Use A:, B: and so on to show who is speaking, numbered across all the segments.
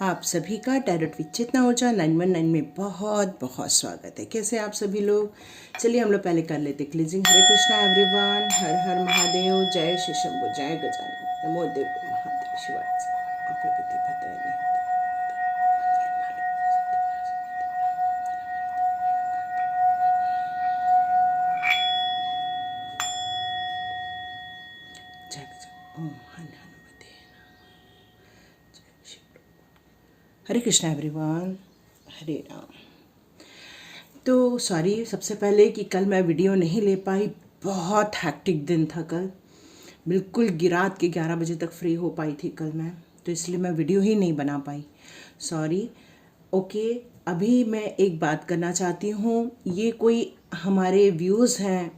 A: आप सभी का टैरोट विद चेतना ऊर्जा 919 में बहुत बहुत स्वागत है। कैसे आप सभी लोग? चलिए हम लोग पहले कर लेते क्लीजिंग। हरे कृष्णा एवरीवन, हर हर महादेव, जय श्री शंभु, जय गजानन, नमो देव महादेव शिवाय प्रकृति भद्राणी। जय गजानन, ओम हनुमते नमः। जय शिव। हरे कृष्णा एवरीवन, हरे राम। तो सॉरी सबसे पहले कि कल मैं वीडियो नहीं ले पाई, बहुत हैक्टिक दिन था कल, बिल्कुल रात के 11 बजे तक फ्री हो पाई थी कल मैं, तो इसलिए मैं वीडियो ही नहीं बना पाई, सॉरी। ओके, अभी मैं एक बात करना चाहती हूँ। ये कोई हमारे व्यूज़ हैं,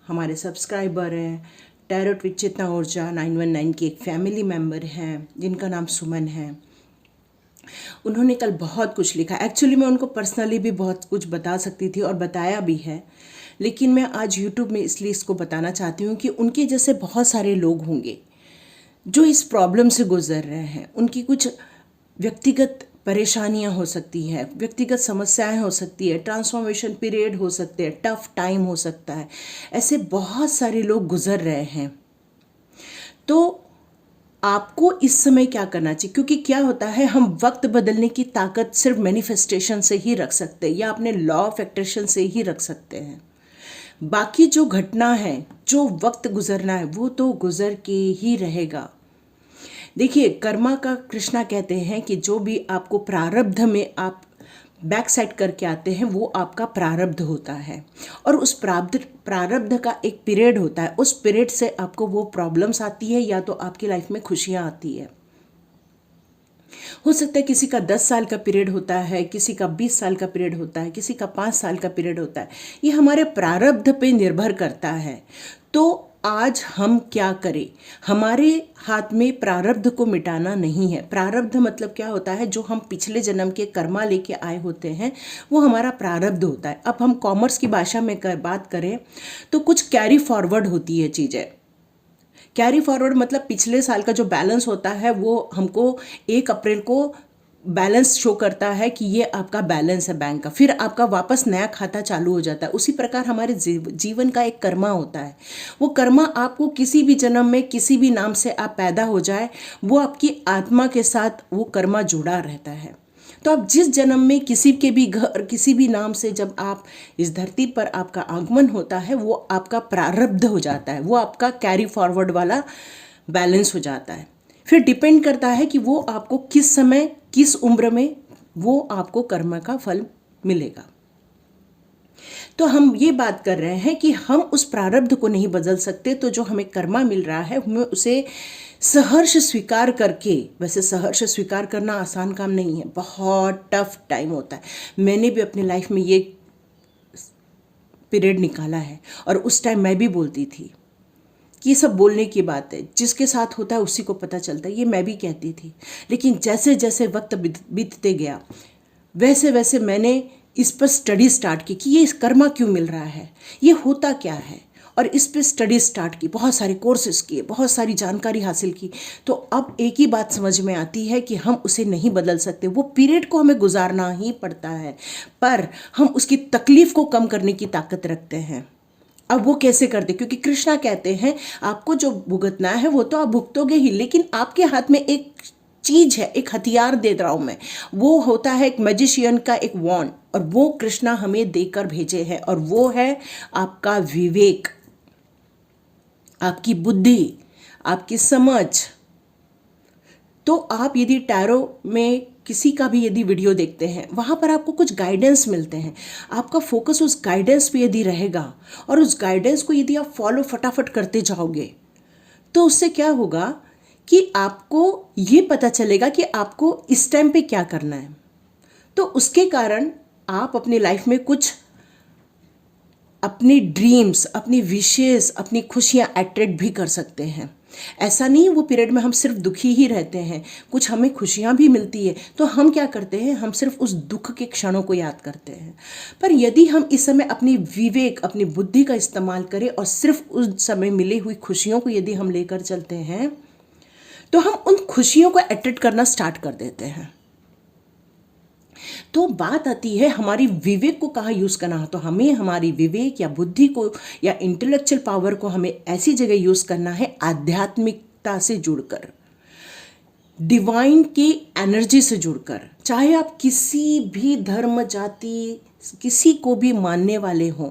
A: हमारे सब्सक्राइबर हैं, टैरोट विद चेतना ऊर्जा 919 की एक फैमिली मेम्बर हैं जिनका नाम सुमन है। उन्होंने कल बहुत कुछ लिखा। एक्चुअली मैं उनको पर्सनली भी बहुत कुछ बता सकती थी और बताया भी है, लेकिन मैं आज यूट्यूब में इसलिए इसको बताना चाहती हूँ कि उनके जैसे बहुत सारे लोग होंगे जो इस प्रॉब्लम से गुजर रहे हैं। उनकी कुछ व्यक्तिगत परेशानियाँ हो सकती है, व्यक्तिगत समस्याएं हो सकती है, ट्रांसफॉर्मेशन पीरियड हो सकते हैं, टफ टाइम हो सकता है। ऐसे बहुत सारे लोग गुजर रहे हैं। तो आपको इस समय क्या करना चाहिए? क्योंकि क्या होता है, हम वक्त बदलने की ताकत सिर्फ मैनिफेस्टेशन से ही रख सकते हैं या अपने लॉ ऑफ अट्रैक्शन से ही रख सकते हैं। बाकी जो घटना है, जो वक्त गुजरना है, वो तो गुजर के ही रहेगा। देखिए, कर्मा का कृष्णा कहते हैं कि जो भी आपको प्रारब्ध में आप बैक साइड करके आते हैं वो आपका प्रारब्ध होता है, और उस प्रारब्ध का एक पीरियड होता है। उस पीरियड से आपको वो प्रॉब्लम्स आती है या तो आपकी लाइफ में खुशियाँ आती है। हो सकता है किसी का 10 साल का पीरियड होता है, किसी का 20 साल का पीरियड होता है, किसी का 5 साल का पीरियड होता है। ये हमारे प्रारब्ध पे निर्भर करता है। तो आज हम क्या करें? हमारे हाथ में प्रारब्ध को मिटाना नहीं है। प्रारब्ध मतलब क्या होता है? जो हम पिछले जन्म के कर्मा लेके आए होते हैं वो हमारा प्रारब्ध होता है। अब हम कॉमर्स की भाषा में बात करें तो कुछ कैरी फॉरवर्ड होती है चीज़ें। कैरी फॉरवर्ड मतलब पिछले साल का जो बैलेंस होता है वो हमको 1 अप्रैल को बैलेंस शो करता है कि ये आपका बैलेंस है बैंक का, फिर आपका वापस नया खाता चालू हो जाता है। उसी प्रकार हमारे जीवन का एक कर्मा होता है। वो कर्मा आपको किसी भी जन्म में किसी भी नाम से आप पैदा हो जाए, वो आपकी आत्मा के साथ वो कर्मा जुड़ा रहता है। तो आप जिस जन्म में किसी के भी घर किसी भी नाम से जब आप इस धरती पर आपका आगमन होता है वो आपका प्रारब्ध हो जाता है, वो आपका कैरी फॉरवर्ड वाला बैलेंस हो जाता है। फिर डिपेंड करता है कि वो आपको किस समय किस उम्र में वो आपको कर्म का फल मिलेगा। तो हम ये बात कर रहे हैं कि हम उस प्रारब्ध को नहीं बदल सकते, तो जो हमें कर्मा मिल रहा है हमें उसे सहर्ष स्वीकार करके, वैसे सहर्ष स्वीकार करना आसान काम नहीं है, बहुत टफ टाइम होता है। मैंने भी अपनी लाइफ में ये पीरियड निकाला है और उस टाइम मैं भी बोलती थी कि ये सब बोलने की बात है, जिसके साथ होता है उसी को पता चलता है, ये मैं भी कहती थी। लेकिन जैसे जैसे वक्त बीतते गया वैसे वैसे मैंने इस पर स्टडी स्टार्ट की कि ये कर्मा क्यों मिल रहा है, ये होता क्या है, और इस पर स्टडी स्टार्ट की, बहुत सारे कोर्सेज किए, बहुत सारी जानकारी हासिल की। तो अब एक ही बात समझ में आती है कि हम उसे नहीं बदल सकते। वो पीरियड को हमें गुजारना ही पड़ता है, पर हम उसकी तकलीफ को कम करने की ताकत रखते हैं। अब वो कैसे करते? क्योंकि कृष्णा कहते हैं आपको जो भुगतना है वो तो आप भुगतोगे ही, लेकिन आपके हाथ में एक चीज है, एक हथियार दे रहा हूं मैं, वो होता है एक मैजिशियन का एक वॉन्ड, और वो कृष्णा हमें देकर भेजे हैं, और वो है आपका विवेक, आपकी बुद्धि, आपकी समझ। तो आप यदि टैरो में किसी का भी यदि वीडियो देखते हैं वहाँ पर आपको कुछ गाइडेंस मिलते हैं, आपका फोकस उस गाइडेंस पे यदि रहेगा और उस गाइडेंस को यदि आप फॉलो फटाफट करते जाओगे तो उससे क्या होगा कि आपको ये पता चलेगा कि आपको इस टाइम पे क्या करना है। तो उसके कारण आप अपनी लाइफ में कुछ अपनी ड्रीम्स, अपनी विशेष, अपनी खुशियाँ अट्रैक्ट भी कर सकते हैं। ऐसा नहीं वो पीरियड में हम सिर्फ दुखी ही रहते हैं, कुछ हमें खुशियाँ भी मिलती है। तो हम क्या करते हैं, हम सिर्फ उस दुख के क्षणों को याद करते हैं। पर यदि हम इस समय अपनी विवेक, अपनी बुद्धि का इस्तेमाल करें और सिर्फ उस समय मिली हुई खुशियों को यदि हम लेकर चलते हैं तो हम उन खुशियों को अट्रैक्ट करना स्टार्ट कर देते हैं। तो बात आती है हमारी विवेक को कहाँ यूज़ करना है। तो हमें हमारी विवेक या बुद्धि को या इंटेलेक्चुअल पावर को हमें ऐसी जगह यूज़ करना है आध्यात्मिकता से जुड़कर, डिवाइन की एनर्जी से जुड़कर। चाहे आप किसी भी धर्म जाति किसी को भी मानने वाले हों,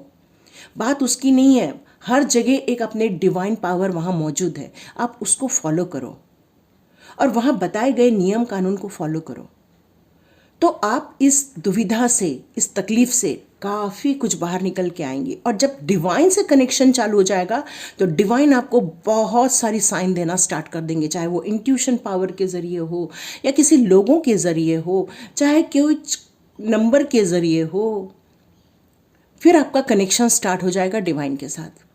A: बात उसकी नहीं है। हर जगह एक अपने डिवाइन पावर वहाँ मौजूद है, आप उसको फॉलो करो और वहाँ बताए गए नियम कानून को फॉलो करो, तो आप इस दुविधा से, इस तकलीफ से काफ़ी कुछ बाहर निकल के आएंगे। और जब डिवाइन से कनेक्शन चालू हो जाएगा तो डिवाइन आपको बहुत सारी साइन देना स्टार्ट कर देंगे, चाहे वो इंट्यूशन पावर के ज़रिए हो या किसी लोगों के ज़रिए हो, चाहे कोई नंबर के ज़रिए हो। फिर आपका कनेक्शन स्टार्ट हो जाएगा डिवाइन के साथ।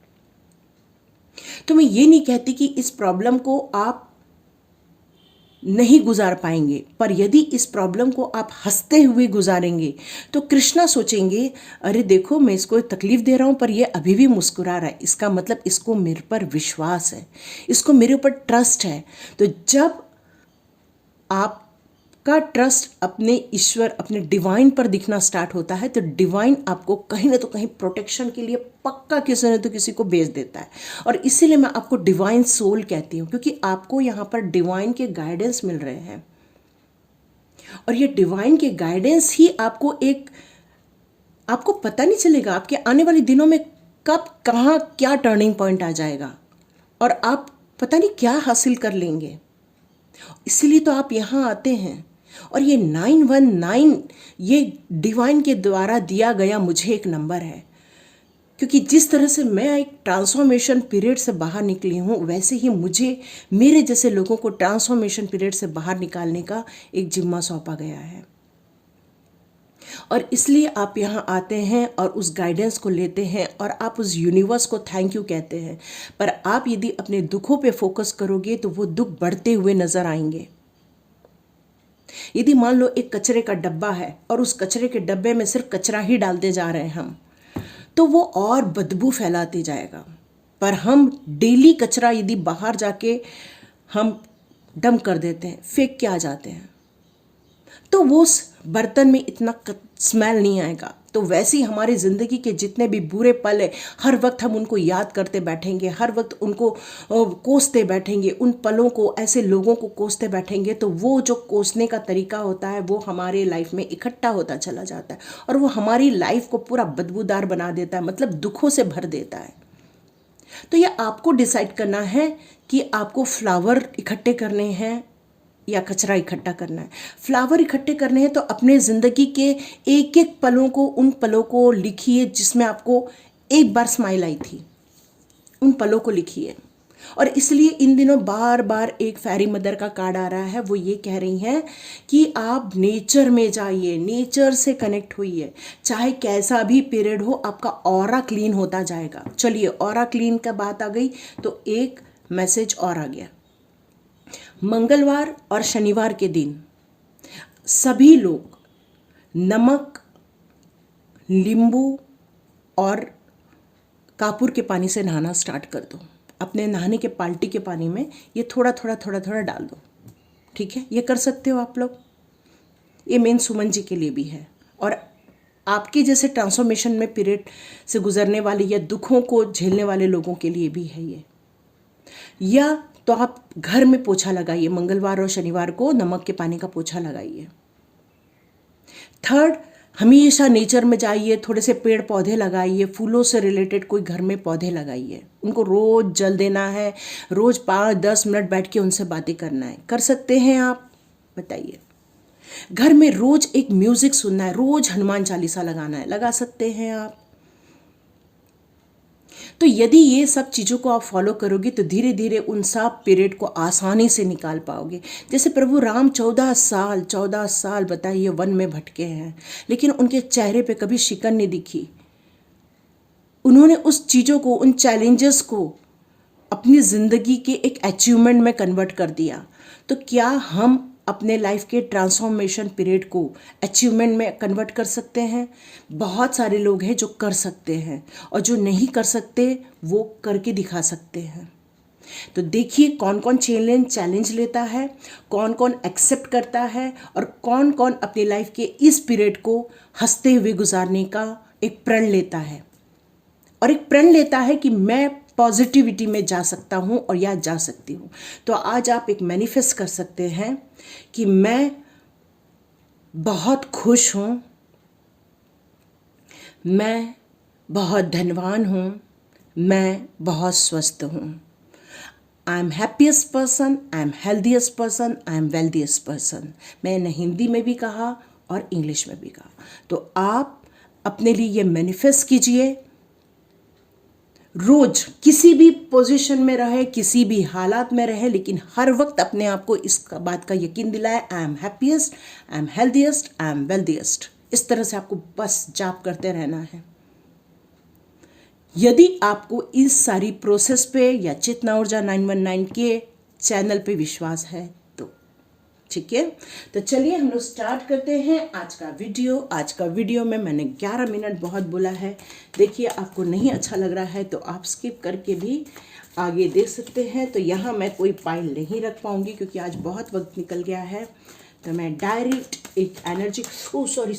A: तो मैं ये नहीं कहती कि इस प्रॉब्लम को आप नहीं गुजार पाएंगे, पर यदि इस प्रॉब्लम को आप हंसते हुए गुजारेंगे तो कृष्णा सोचेंगे, अरे देखो मैं इसको तकलीफ दे रहा हूँ पर ये अभी भी मुस्कुरा रहा है, इसका मतलब इसको मेरे पर विश्वास है, इसको मेरे ऊपर ट्रस्ट है। तो जब आपका ट्रस्ट अपने ईश्वर, अपने डिवाइन पर दिखना स्टार्ट होता है तो डिवाइन आपको कहीं ना तो कहीं प्रोटेक्शन के लिए पक्का किसी न तो किसी को भेज देता है। और इसीलिए मैं आपको डिवाइन सोल कहती हूँ, क्योंकि आपको यहाँ पर डिवाइन के गाइडेंस मिल रहे हैं और ये डिवाइन के गाइडेंस ही आपको पता नहीं चलेगा आपके आने वाले दिनों में कब कहाँ क्या टर्निंग पॉइंट आ जाएगा और आप पता नहीं क्या हासिल कर लेंगे। इसलिए तो आप यहाँ आते हैं। और ये 919 ये डिवाइन के द्वारा दिया गया मुझे एक नंबर है, क्योंकि जिस तरह से मैं एक ट्रांसफॉर्मेशन पीरियड से बाहर निकली हूँ, वैसे ही मुझे मेरे जैसे लोगों को ट्रांसफॉर्मेशन पीरियड से बाहर निकालने का एक जिम्मा सौंपा गया है। और इसलिए आप यहाँ आते हैं और उस गाइडेंस को लेते हैं और आप उस यूनिवर्स को थैंक यू कहते हैं। पर आप यदि अपने दुखों पे फोकस करोगे तो वो दुख बढ़ते हुए नजर आएंगे। यदि मान लो एक कचरे का डब्बा है और उस कचरे के डब्बे में सिर्फ कचरा ही डालते जा रहे हैं हम, तो वो और बदबू फैलाते जाएगा। पर हम डेली कचरा यदि बाहर जाके हम डंप कर देते हैं, फेंक के आ जाते हैं, तो वो उस बर्तन में इतना स्मेल नहीं आएगा। तो वैसे ही हमारी ज़िंदगी के जितने भी बुरे पल है, हर वक्त हम उनको याद करते बैठेंगे, हर वक्त उनको कोसते बैठेंगे, उन पलों को, ऐसे लोगों को कोसते बैठेंगे, तो वो जो कोसने का तरीका होता है वो हमारे लाइफ में इकट्ठा होता चला जाता है और वो हमारी लाइफ को पूरा बदबूदार बना देता है, मतलब दुखों से भर देता है। तो ये आपको डिसाइड करना है कि आपको फ्लावर इकट्ठे करने हैं या कचरा इकट्ठा करना है। फ्लावर इकट्ठे करने हैं तो अपने ज़िंदगी के एक एक पलों को, उन पलों को लिखिए जिसमें आपको एक बार स्माइल आई थी, उन पलों को लिखिए। और इसलिए इन दिनों बार बार एक फेरी मदर का कार्ड आ रहा है, वो ये कह रही हैं कि आप नेचर में जाइए, नेचर से कनेक्ट होइए, चाहे कैसा भी पीरियड हो आपका ऑरा क्लीन होता जाएगा। चलिए, ऑरा क्लीन का बात आ गई तो एक मैसेज और आ गया। मंगलवार और शनिवार के दिन सभी लोग नमक, नींबू और कापूर के पानी से नहाना स्टार्ट कर दो। अपने नहाने के बाल्टी के पानी में ये थोड़ा थोड़ा डाल दो, ठीक है? ये कर सकते हो आप लोग। ये मेन सुमन जी के लिए भी है और आपके जैसे ट्रांसफॉर्मेशन में पीरियड से गुजरने वाले या दुखों को झेलने वाले लोगों के लिए भी है ये। या तो आप घर में पोछा लगाइए, मंगलवार और शनिवार को नमक के पानी का पोछा लगाइए। थर्ड, हमेशा नेचर में जाइए, थोड़े से पेड़ पौधे लगाइए, फूलों से रिलेटेड कोई घर में पौधे लगाइए, उनको रोज़ जल देना है, रोज़ 5-10 मिनट बैठ के उनसे बातें करना है। कर सकते हैं आप? बताइए। घर में रोज़ एक म्यूज़िक सुनना है, रोज़ हनुमान चालीसा लगाना है, लगा सकते हैं आप। तो यदि ये सब चीज़ों को आप फॉलो करोगे तो धीरे धीरे उन सब पीरियड को आसानी से निकाल पाओगे। जैसे प्रभु राम 14 साल बताइए वन में भटके हैं, लेकिन उनके चेहरे पे कभी शिकन नहीं दिखी। उन्होंने उस चीज़ों को, उन चैलेंजेस को अपनी ज़िंदगी के एक अचीवमेंट में कन्वर्ट कर दिया। तो क्या हम अपने लाइफ के ट्रांसफॉर्मेशन पीरियड को अचीवमेंट में कन्वर्ट कर सकते हैं? बहुत सारे लोग हैं जो कर सकते हैं और जो नहीं कर सकते वो करके दिखा सकते हैं। तो देखिए कौन कौन चैलेंज लेता है, कौन कौन एक्सेप्ट करता है और कौन कौन अपनी लाइफ के इस पीरियड को हंसते हुए गुजारने का एक प्रण लेता है और एक प्रण लेता है कि मैं पॉजिटिविटी में जा सकता हूँ और या जा सकती हूँ। तो आज आप एक मैनिफेस्ट कर सकते हैं कि मैं बहुत खुश हूँ, मैं बहुत धनवान हूँ, मैं बहुत स्वस्थ हूँ। I am happiest person, I am healthiest person, I am wealthiest person. मैंने हिंदी में भी कहा और इंग्लिश में भी कहा। तो आप अपने लिए ये मैनिफेस्ट कीजिए। रोज किसी भी पोजीशन में रहे, किसी भी हालात में रहे, लेकिन हर वक्त अपने आप को इस बात का यकीन दिलाए, I am happiest, I am healthiest, I am wealthiest. इस तरह से आपको बस जाप करते रहना है। यदि आपको इस सारी प्रोसेस पे या चेतना ऊर्जा 919 के चैनल पे विश्वास है तो ठीक है। तो चलिए हम लोग स्टार्ट करते हैं आज का वीडियो। आज का वीडियो में मैंने 11 मिनट बहुत बोला है। देखिए आपको नहीं अच्छा लग रहा है तो आप स्किप करके भी आगे देख सकते हैं। तो यहाँ मैं कोई पाइल नहीं रख पाऊँगी क्योंकि आज बहुत वक्त निकल गया है। तो मैं डायरेक्ट एक एनर्जी, ओ सॉरी,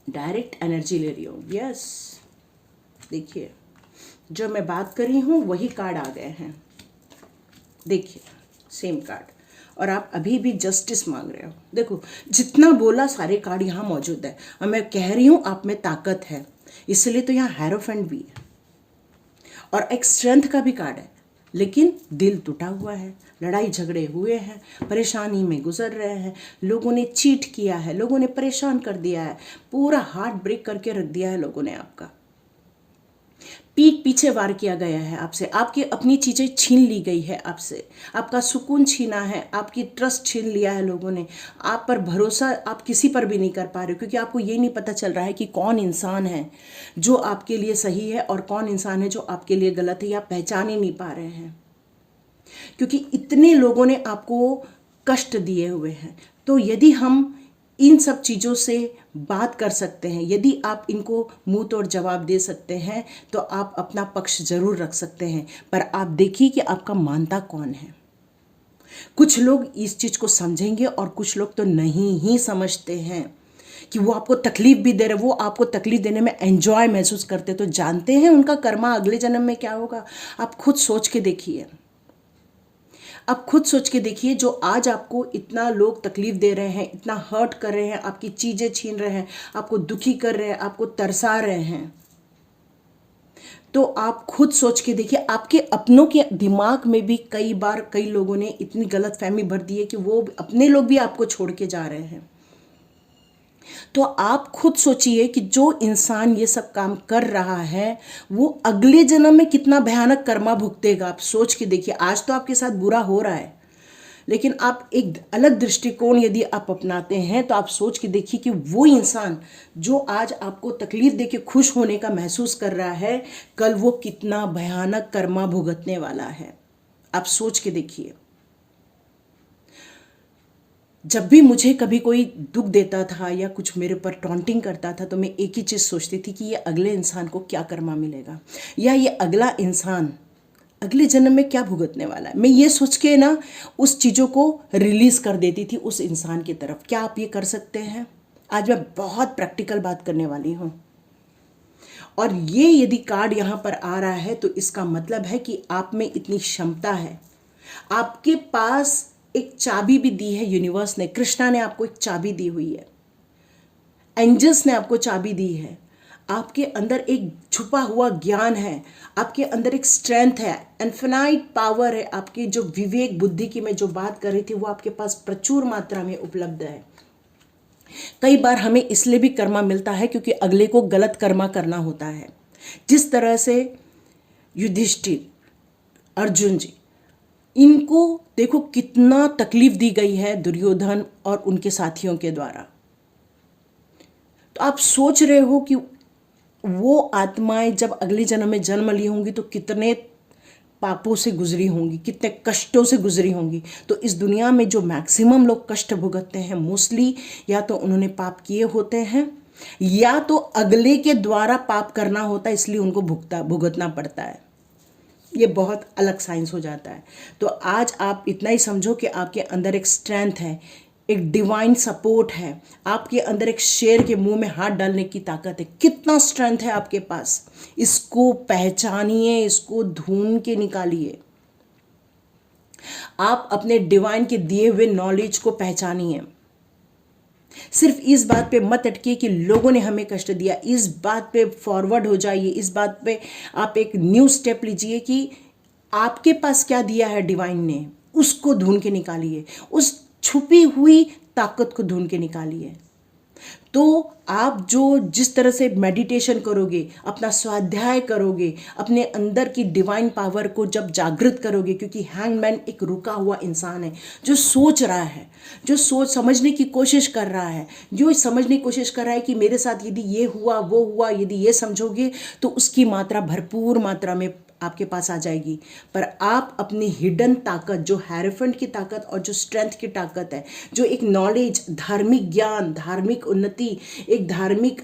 A: डायरेक्ट एनर्जी ले रही हूँ। यस, देखिए जो मैं बात कर रही हूँ वही कार्ड आ गए हैं। देखिए सेम कार्ड, और आप अभी भी जस्टिस मांग रहे हो। देखो जितना बोला सारे कार्ड यहाँ मौजूद है और मैं कह रही हूँ आप में ताकत है, इसलिए तो यहाँ हेरोफेंट भी है और एक स्ट्रेंथ का भी कार्ड है। लेकिन दिल टूटा हुआ है, लड़ाई झगड़े हुए हैं, परेशानी में गुजर रहे हैं, लोगों ने चीट किया है, लोगों ने परेशान कर दिया है, पूरा हार्ट ब्रेक करके रख दिया है लोगों ने आपका। पीठ पीछे वार किया गया है आपसे, आपकी अपनी चीज़ें छीन ली गई है आपसे, आपका सुकून छीना है, आपकी ट्रस्ट छीन लिया है लोगों ने, आप पर भरोसा आप किसी पर भी नहीं कर पा रहे हो क्योंकि आपको ये नहीं पता चल रहा है कि कौन इंसान है जो आपके लिए सही है और कौन इंसान है जो आपके लिए गलत है, या आप पहचान ही नहीं पा रहे हैं क्योंकि इतने लोगों ने आपको कष्ट दिए हुए हैं। तो यदि हम इन सब चीज़ों से बात कर सकते हैं, यदि आप इनको मुंह तोड़ जवाब दे सकते हैं तो आप अपना पक्ष जरूर रख सकते हैं। पर आप देखिए कि आपका मानता कौन है। कुछ लोग इस चीज़ को समझेंगे और कुछ लोग तो नहीं ही समझते हैं कि वो आपको तकलीफ भी दे रहे, वो आपको तकलीफ देने में एंजॉय महसूस करते, तो जानते हैं उनका कर्मा अगले जन्म में क्या होगा। आप खुद सोच के देखिए, अब खुद सोच के देखिए, जो आज आपको इतना लोग तकलीफ दे रहे हैं, इतना हर्ट कर रहे हैं, आपकी चीज़ें छीन रहे हैं, आपको दुखी कर रहे हैं, आपको तरसा रहे हैं, तो आप खुद सोच के देखिए आपके अपनों के दिमाग में भी कई बार कई लोगों ने इतनी गलत फहमी भर दी है कि वो अपने लोग भी आपको छोड़ के जा रहे हैं। तो आप खुद सोचिए कि जो इंसान ये सब काम कर रहा है वो अगले जन्म में कितना भयानक कर्मा भुगतेगा। आप सोच के देखिए, आज तो आपके साथ बुरा हो रहा है, लेकिन आप एक अलग दृष्टिकोण यदि आप अपनाते हैं तो आप सोच के देखिए कि वो इंसान जो आज आपको तकलीफ देके खुश होने का महसूस कर रहा है, कल वो कितना भयानक कर्मा भुगतने वाला है। आप सोच के देखिए। जब भी मुझे कभी कोई दुख देता था या कुछ मेरे ऊपर टॉन्टिंग करता था तो मैं एक ही चीज़ सोचती थी कि ये अगले इंसान को क्या कर्मा मिलेगा, या ये अगला इंसान अगले जन्म में क्या भुगतने वाला है। मैं ये सोच के ना उस चीज़ों को रिलीज़ कर देती थी उस इंसान की तरफ। क्या आप ये कर सकते हैं? आज मैं बहुत प्रैक्टिकल बात करने वाली हूँ, और ये यदि कार्ड यहाँ पर आ रहा है तो इसका मतलब है कि आप में इतनी क्षमता है। आपके पास एक चाबी भी दी है यूनिवर्स ने, कृष्णा ने आपको एक चाबी दी हुई है, एंजल्स ने आपको चाबी दी है। आपके अंदर एक छुपा हुआ ज्ञान है, आपके अंदर एक स्ट्रेंथ है, इन्फिनाइट पावर है। आपकी जो विवेक बुद्धि की मैं जो बात कर रही थी वो आपके पास प्रचुर मात्रा में उपलब्ध है। कई बार हमें इसलिए भी कर्मा मिलता है क्योंकि अगले को गलत कर्मा करना होता है। जिस तरह से युधिष्ठिर, अर्जुन जी, इनको देखो कितना तकलीफ दी गई है दुर्योधन और उनके साथियों के द्वारा। तो आप सोच रहे हो कि वो आत्माएं जब अगले जन्म में जन्म ली होंगी तो कितने पापों से गुजरी होंगी, कितने कष्टों से गुजरी होंगी। तो इस दुनिया में जो मैक्सिमम लोग कष्ट भुगतते हैं मोस्टली या तो उन्होंने पाप किए होते हैं या तो अगले के द्वारा पाप करना होता है, इसलिए उनको भुगतना पड़ता है। ये बहुत अलग साइंस हो जाता है। तो आज आप इतना ही समझो कि आपके अंदर एक स्ट्रेंथ है, एक डिवाइन सपोर्ट है, आपके अंदर एक शेर के मुंह में हाथ डालने की ताकत है। कितना स्ट्रेंथ है आपके पास, इसको पहचानिए, इसको ढूंढ के निकालिए। आप अपने डिवाइन के दिए हुए नॉलेज को पहचानिए। सिर्फ इस बात पे मत अटकिए कि लोगों ने हमें कष्ट दिया, इस बात पे फॉरवर्ड हो जाइए, इस बात पे आप एक न्यू स्टेप लीजिए कि आपके पास क्या दिया है डिवाइन ने, उसको ढूंढ के निकालिए, उस छुपी हुई ताकत को ढूंढ के निकालिए। तो आप जो जिस तरह से मेडिटेशन करोगे, अपना स्वाध्याय करोगे, अपने अंदर की डिवाइन पावर को जब जागृत करोगे, क्योंकि हैंगमैन एक रुका हुआ इंसान है जो सोच रहा है, जो सोच समझने की कोशिश कर रहा है, जो समझने की कोशिश कर रहा है कि मेरे साथ यदि ये हुआ वो हुआ, यदि ये समझोगे तो उसकी मात्रा भरपूर मात्रा में आपके पास आ जाएगी। पर आप अपनी हिडन ताकत, जो हैरोफेंट की ताकत और जो स्ट्रेंथ की ताकत है, जो एक नॉलेज, धार्मिक ज्ञान, धार्मिक उन्नति, एक धार्मिक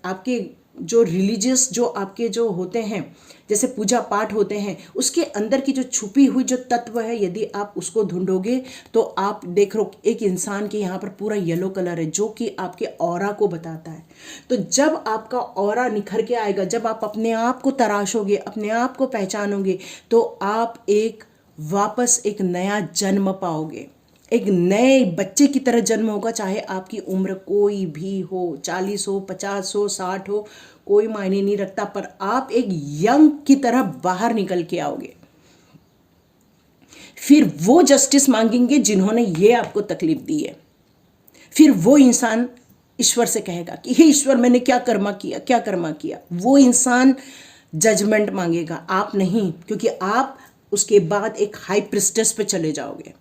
A: आपके जो रिलीजियस जो आपके जो होते हैं, जैसे पूजा पाठ होते हैं, उसके अंदर की जो छुपी हुई जो तत्व है, यदि आप उसको ढूंढोगे तो आप देख लो एक इंसान के यहाँ पर पूरा येलो कलर है जो कि आपके ऑरा को बताता है। तो जब आपका ऑरा निखर के आएगा, जब आप अपने आप को तराशोगे, अपने आप को पहचानोगे, तो आप एक वापस एक नया जन्म पाओगे, एक नए बच्चे की तरह जन्म होगा। चाहे आपकी उम्र कोई भी हो, 40 हो, 50 हो, 60 हो, कोई मायने नहीं रखता, पर आप एक यंग की तरह बाहर निकल के आओगे। फिर वो जस्टिस मांगेंगे जिन्होंने ये आपको तकलीफ दी है। फिर वो इंसान ईश्वर से कहेगा कि हे ईश्वर, मैंने क्या कर्मा किया, क्या कर्मा किया। वो इंसान जजमेंट मांगेगा, आप नहीं, क्योंकि आप उसके बाद एक हाई प्रिस्टेस पे चले जाओगे,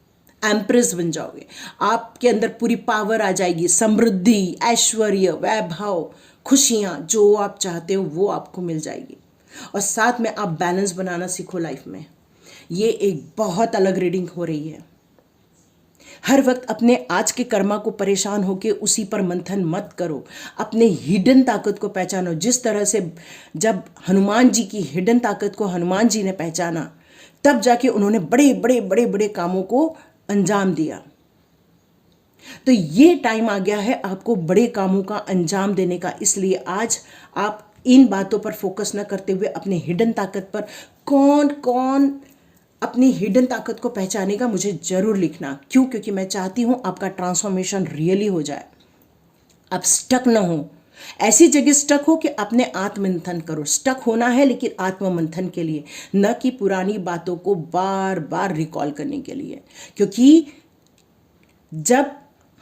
A: एम्प्रेस बन जाओगे। आपके अंदर पूरी पावर आ जाएगी, समृद्धि, ऐश्वर्य, वैभव, खुशियाँ, जो आप चाहते हो वो आपको मिल जाएगी। और साथ में आप बैलेंस बनाना सीखो लाइफ में। ये एक बहुत अलग रीडिंग हो रही है। हर वक्त अपने आज के कर्मा को परेशान होकर उसी पर मंथन मत करो, अपने हिडन ताकत को पहचानो। जिस तरह से जब हनुमान जी की हिडन ताकत को हनुमान जी ने पहचाना, तब जाके उन्होंने बड़े बड़े बड़े बड़े कामों को अंजाम दिया। तो ये टाइम आ गया है आपको बड़े कामों का अंजाम देने का। इसलिए आज आप इन बातों पर फोकस न करते हुए अपने हिडन ताकत पर, कौन कौन अपनी हिडन ताकत को पहचानेगा, मुझे जरूर लिखना। क्यों? क्योंकि मैं चाहती हूं आपका ट्रांसफॉर्मेशन रियली हो जाए, आप स्टक ना हो। ऐसी जगह स्टक हो कि अपने आत्ममंथन करो। स्टक होना है लेकिन आत्ममंथन के लिए, न कि पुरानी बातों को बार बार रिकॉल करने के लिए। क्योंकि जब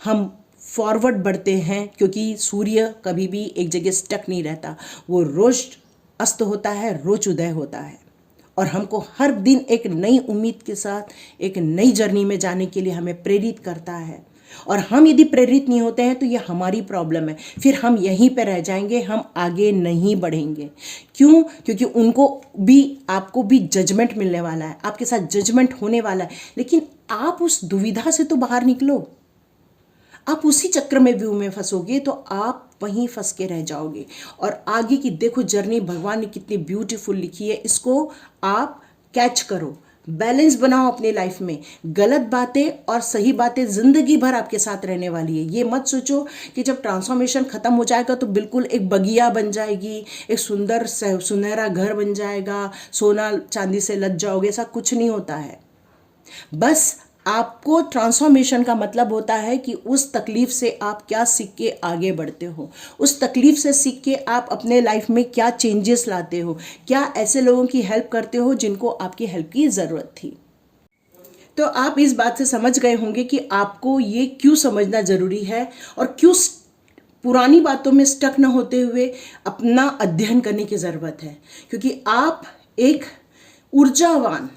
A: हम फॉरवर्ड बढ़ते हैं, क्योंकि सूर्य कभी भी एक जगह स्टक नहीं रहता, वो रोज अस्त होता है, रोज उदय होता है, और हमको हर दिन एक नई उम्मीद के साथ एक नई जर्नी में जाने के लिए हमें प्रेरित करता है। और हम यदि प्रेरित नहीं होते हैं तो ये हमारी प्रॉब्लम है, फिर हम यहीं पे रह जाएंगे, हम आगे नहीं बढ़ेंगे। क्यों? क्योंकि उनको भी, आपको भी जजमेंट मिलने वाला है, आपके साथ जजमेंट होने वाला है। लेकिन आप उस दुविधा से तो बाहर निकलो। आप उसी चक्र में व्यू में फंसोगे तो आप वहीं फंस के रह जाओगे। और आगे की देखो जर्नी भगवान ने कितनी ब्यूटीफुल लिखी है, इसको आप कैच करो, बैलेंस बनाओ अपने लाइफ में। गलत बातें और सही बातें जिंदगी भर आपके साथ रहने वाली है। ये मत सोचो कि जब ट्रांसफॉर्मेशन खत्म हो जाएगा तो बिल्कुल एक बगिया बन जाएगी, एक सुंदर सुनहरा घर बन जाएगा, सोना चांदी से लद जाओगे। ऐसा कुछ नहीं होता है। बस आपको ट्रांसफॉर्मेशन का मतलब होता है कि उस तकलीफ से आप क्या सीख के आगे बढ़ते हो, उस तकलीफ से सीख के आप अपने लाइफ में क्या चेंजेस लाते हो, क्या ऐसे लोगों की हेल्प करते हो जिनको आपकी हेल्प की ज़रूरत थी। तो आप इस बात से समझ गए होंगे कि आपको ये क्यों समझना ज़रूरी है और क्यों पुरानी बातों में स्टक न होते हुए अपना अध्ययन करने की ज़रूरत है। क्योंकि आप एक ऊर्जावान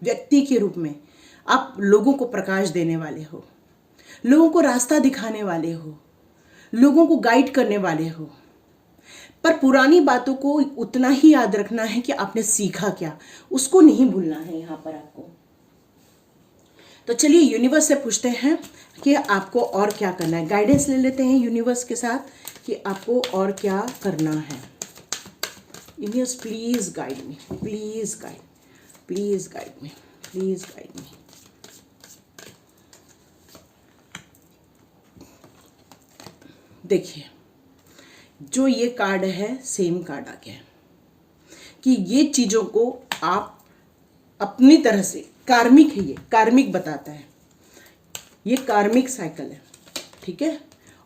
A: व्यक्ति के रूप में आप लोगों को प्रकाश देने वाले हो, लोगों को रास्ता दिखाने वाले हो, लोगों को गाइड करने वाले हो। पर पुरानी बातों को उतना ही याद रखना है कि आपने सीखा क्या, उसको नहीं भूलना है यहाँ पर आपको। तो चलिए यूनिवर्स से पूछते हैं कि आपको और क्या करना है। गाइडेंस ले लेते हैं यूनिवर्स के साथ कि आपको और क्या करना है। Universe please guide me, please guide. Please guide me, please guide me. देखिए, जो ये कार्ड है सेम कार्ड आ गया है कि ये चीज़ों को आप अपनी तरह से, कार्मिक है, ये कार्मिक बताता है, ये कार्मिक साइकिल है, ठीक है।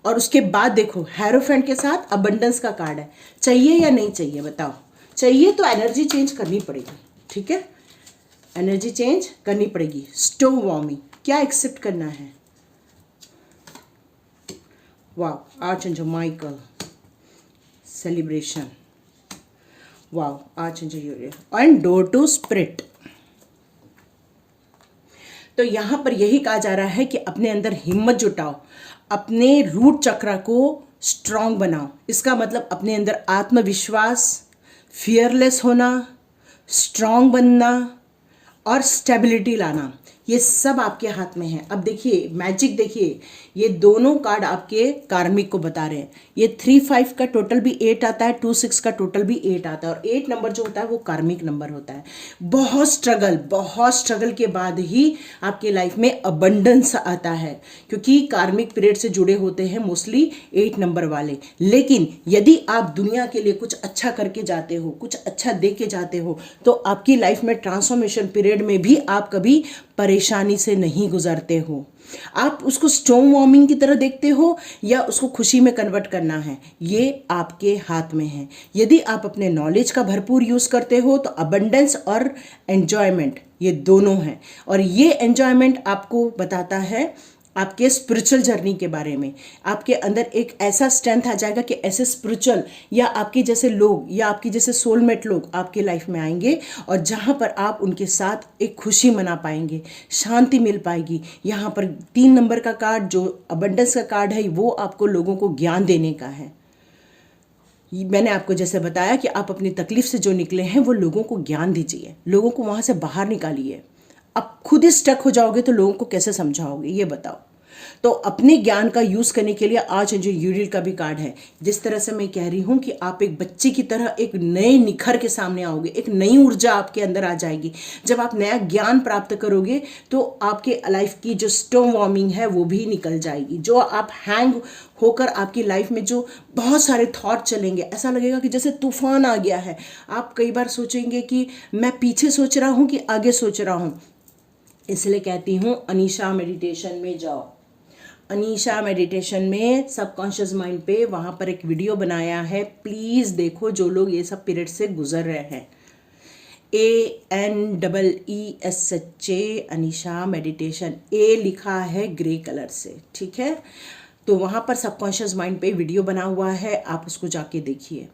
A: और उसके बाद देखो हेरोफेंट के साथ अबंडेंस का कार्ड है। चाहिए या नहीं चाहिए बताओ? चाहिए तो एनर्जी चेंज करनी पड़ेगी, ठीक है, एनर्जी चेंज करनी पड़ेगी। स्टोव वार्मिंग, क्या एक्सेप्ट करना है? वाह, आर्चएंजल माइकल, सेलिब्रेशन, वाह, आर्चएंजल यूरियल एंड डोर टू स्पिरिट। तो यहां पर यही कहा जा रहा है कि अपने अंदर हिम्मत जुटाओ, अपने रूट चक्र को स्ट्रांग बनाओ। इसका मतलब अपने अंदर आत्मविश्वास, फियरलेस होना, स्ट्रांग बनना और स्टेबिलिटी लाना, ये सब आपके हाथ में है। अब देखिए मैजिक, देखिए ये दोनों कार्ड आपके कार्मिक को बता रहे हैं। ये 3-5 का टोटल भी 8 आता है, 2-6 का टोटल भी 8 आता है, और 8 नंबर जो होता है वो कार्मिक नंबर होता है। बहुत स्ट्रगल के बाद ही आपके लाइफ में अबंडेंस आता है, क्योंकि कार्मिक पीरियड से जुड़े होते हैं मोस्टली 8 नंबर वाले। लेकिन यदि आप दुनिया के लिए कुछ अच्छा करके जाते हो, कुछ अच्छा दे के जाते हो, तो आपकी लाइफ में ट्रांसफॉर्मेशन पीरियड में भी आप कभी परेशानी से नहीं गुजरते हो। आप उसको स्टोम वार्मिंग की तरह देखते हो या उसको खुशी में कन्वर्ट करना है, ये आपके हाथ में है। यदि आप अपने नॉलेज का भरपूर यूज़ करते हो तो अबंडेंस और एन्जॉयमेंट ये दोनों हैं, और ये एन्जॉयमेंट आपको बताता है आपके स्पिरिचुअल जर्नी के बारे में। आपके अंदर एक ऐसा स्ट्रेंथ आ जाएगा कि ऐसे स्पिरिचुअल या आपके जैसे लोग या आपके जैसे सोलमेट लोग आपके लाइफ में आएंगे, और जहाँ पर आप उनके साथ एक खुशी मना पाएंगे, शांति मिल पाएगी। यहाँ पर 3 नंबर का कार्ड जो अबंडेंस का कार्ड है वो आपको लोगों को ज्ञान देने का है। मैंने आपको जैसे बताया कि आप अपनी तकलीफ से जो निकले हैं वो लोगों को ज्ञान दीजिए, लोगों को वहाँ से बाहर निकालिए। अब खुद ही स्टक हो जाओगे तो लोगों को कैसे समझाओगे, ये बताओ। तो अपने ज्ञान का यूज़ करने के लिए आर्चएंजल यूरियल का भी कार्ड है। जिस तरह से मैं कह रही हूँ कि आप एक बच्चे की तरह एक नए निखर के सामने आओगे, एक नई ऊर्जा आपके अंदर आ जाएगी। जब आप नया ज्ञान प्राप्त करोगे तो आपके लाइफ की जो स्टॉर्म वार्मिंग है वो भी निकल जाएगी। जो आप हैंग होकर आपकी लाइफ में जो बहुत सारे थॉट चलेंगे, ऐसा लगेगा कि जैसे तूफान आ गया है। आप कई बार सोचेंगे कि मैं पीछे सोच रहा हूँ कि आगे सोच रहा हूँ। इसलिए कहती हूँ अनीशा मेडिटेशन में जाओ। अनीशा मेडिटेशन में सबकॉन्शियस माइंड पे वहाँ पर एक वीडियो बनाया है, प्लीज़ देखो जो लोग ये सब पीरियड से गुजर रहे हैं। ANEESHA अनीशा मेडिटेशन, ए लिखा है ग्रे कलर से, ठीक है। तो वहाँ पर सबकॉन्शियस माइंड पे वीडियो बना हुआ है, आप उसको जाके देखिए,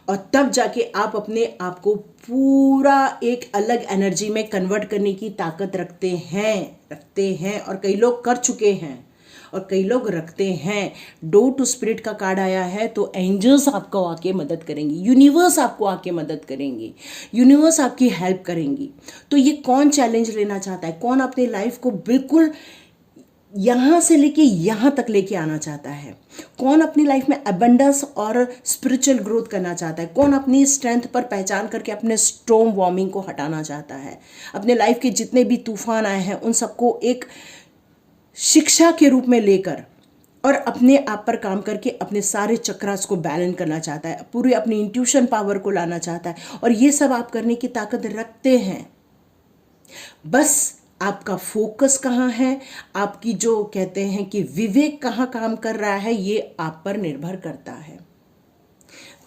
A: और तब जाके आप अपने आप को पूरा एक अलग एनर्जी में कन्वर्ट करने की ताकत रखते हैं, और कई लोग कर चुके हैं और कई लोग रखते हैं। डोर टू स्पिरिट का कार्ड आया है, तो एंजल्स आपको आके मदद करेंगी, यूनिवर्स आपको आके मदद करेंगी, यूनिवर्स आपकी हेल्प करेंगी। तो ये कौन चैलेंज लेना चाहता है, कौन अपनी लाइफ को बिल्कुल यहाँ से लेके यहाँ तक लेके आना चाहता है, कौन अपनी लाइफ में अबंडेंस और स्पिरिचुअल ग्रोथ करना चाहता है, कौन अपनी स्ट्रेंथ पर पहचान करके अपने स्टॉर्म वार्मिंग को हटाना चाहता है, अपने लाइफ के जितने भी तूफान आए हैं उन सबको एक शिक्षा के रूप में लेकर और अपने आप पर काम करके अपने सारे चक्रास को बैलेंस करना चाहता है, पूरी अपनी इंट्यूशन पावर को लाना चाहता है। और ये सब आप करने की ताकत रखते हैं। बस आपका फोकस कहाँ है, आपकी जो कहते हैं कि विवेक कहाँ काम कर रहा है, ये आप पर निर्भर करता है।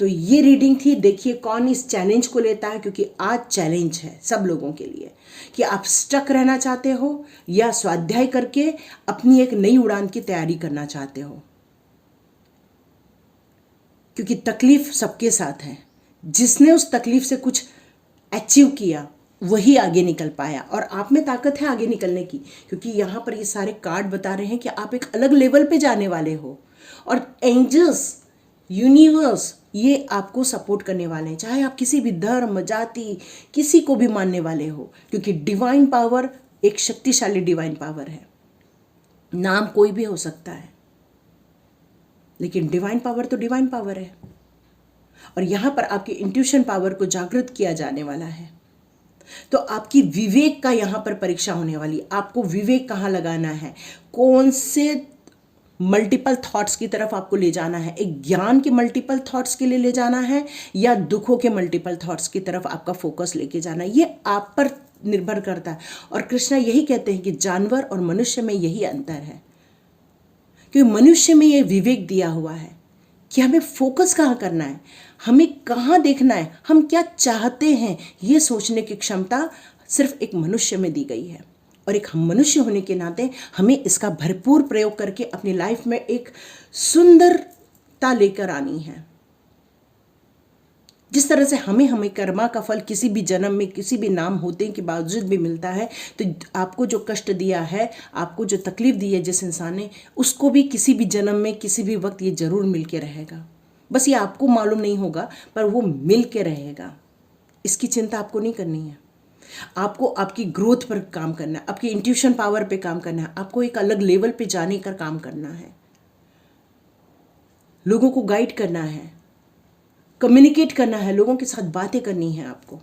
A: तो ये रीडिंग थी। देखिए कौन इस चैलेंज को लेता है, क्योंकि आज चैलेंज है सब लोगों के लिए कि आप स्टक रहना चाहते हो या स्वाध्याय करके अपनी एक नई उड़ान की तैयारी करना चाहते हो, क्योंकि तकलीफ सबके साथ है। जिसने उस तकलीफ से कुछ अचीव किया वही आगे निकल पाया, और आप में ताकत है आगे निकलने की, क्योंकि यहाँ पर ये सारे कार्ड बता रहे हैं कि आप एक अलग लेवल पे जाने वाले हो, और एंजल्स, यूनिवर्स ये आपको सपोर्ट करने वाले हैं, चाहे आप किसी भी धर्म, जाति, किसी को भी मानने वाले हो, क्योंकि डिवाइन पावर एक शक्तिशाली डिवाइन पावर है। नाम कोई भी हो सकता है, लेकिन डिवाइन पावर तो डिवाइन पावर है, और यहाँ पर आपकी इंट्यूशन पावर को जागृत किया जाने वाला है। तो आपकी विवेक का यहाँ पर परीक्षा होने वाली। आपको विवेक कहाँ लगाना है, कौन से मल्टीपल थॉट्स की तरफ आपको ले जाना है, एक ज्ञान के मल्टीपल थॉट्स के लिए ले जाना है या दुखों के मल्टीपल थॉट्स की तरफ आपका फोकस लेके जाना है, ये आप पर निर्भर करता है। और कृष्णा यही कहते हैं कि जानवर और मनुष्य में यही अंतर है, क्योंकि मनुष्य में ये विवेक दिया हुआ है कि हमें फोकस कहाँ करना है, हमें कहाँ देखना है, हम क्या चाहते हैं, ये सोचने की क्षमता सिर्फ एक मनुष्य में दी गई है। और एक हम मनुष्य होने के नाते हमें इसका भरपूर प्रयोग करके अपनी लाइफ में एक सुंदरता लेकर आनी है। जिस तरह से हमें कर्मा का फल किसी भी जन्म में किसी भी नाम होते के बावजूद भी मिलता है, तो आपको जो कष्ट दिया है, आपको जो तकलीफ दी है जिस इंसान ने, उसको भी किसी भी जन्म में किसी भी वक्त ये जरूर मिल के रहेगा। बस ये आपको मालूम नहीं होगा, पर वो मिल के रहेगा। इसकी चिंता आपको नहीं करनी है। आपको आपकी ग्रोथ पर काम करना है, आपकी इंट्यूशन पावर पे काम करना है, आपको एक अलग लेवल पे जाने का काम करना है, लोगों को गाइड करना है, कम्युनिकेट करना है, लोगों के साथ बातें करनी है आपको।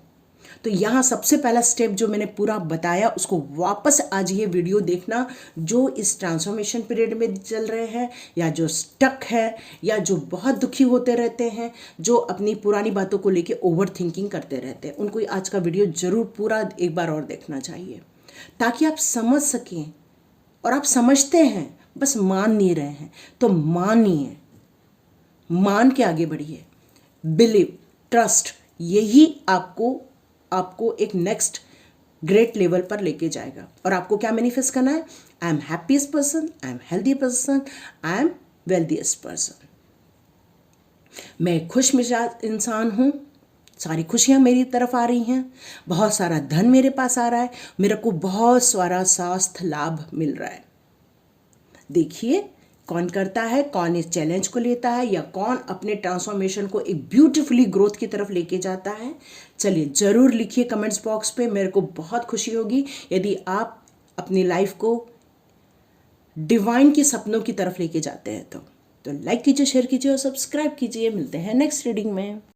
A: तो यहाँ सबसे पहला स्टेप जो मैंने पूरा बताया, उसको वापस आज ये वीडियो देखना, जो इस ट्रांसफॉर्मेशन पीरियड में चल रहे हैं या जो स्टक है या जो बहुत दुखी होते रहते हैं, जो अपनी पुरानी बातों को लेके ओवर थिंकिंग करते रहते हैं, उनको आज का वीडियो ज़रूर पूरा एक बार और देखना चाहिए, ताकि आप समझ सकें। और आप समझते हैं, बस मान नहीं रहे हैं, तो मानिए, मान के आगे बढ़िए। बिलीव, ट्रस्ट, यही आपको एक नेक्स्ट ग्रेट लेवल पर लेके जाएगा। और आपको क्या मैनिफेस्ट करना है? I am happiest person, I am healthy person, I am wealthiest person. मैं खुश मिजाज इंसान हूँ, सारी खुशियाँ मेरी तरफ आ रही हैं, बहुत सारा धन मेरे पास आ रहा है, मेरे को बहुत सारा स्वास्थ्य लाभ मिल रहा है। देखिए कौन करता है, कौन इस चैलेंज को लेता है, या कौन अपने ट्रांसफॉर्मेशन को एक ब्यूटीफुली ग्रोथ की तरफ लेके जाता है। चलिए ज़रूर लिखिए कमेंट्स बॉक्स पे, मेरे को बहुत खुशी होगी यदि आप अपनी लाइफ को डिवाइन के सपनों की तरफ लेके जाते हैं। तो लाइक कीजिए, शेयर कीजिए और सब्सक्राइब कीजिए। मिलते हैं नेक्स्ट रीडिंग में।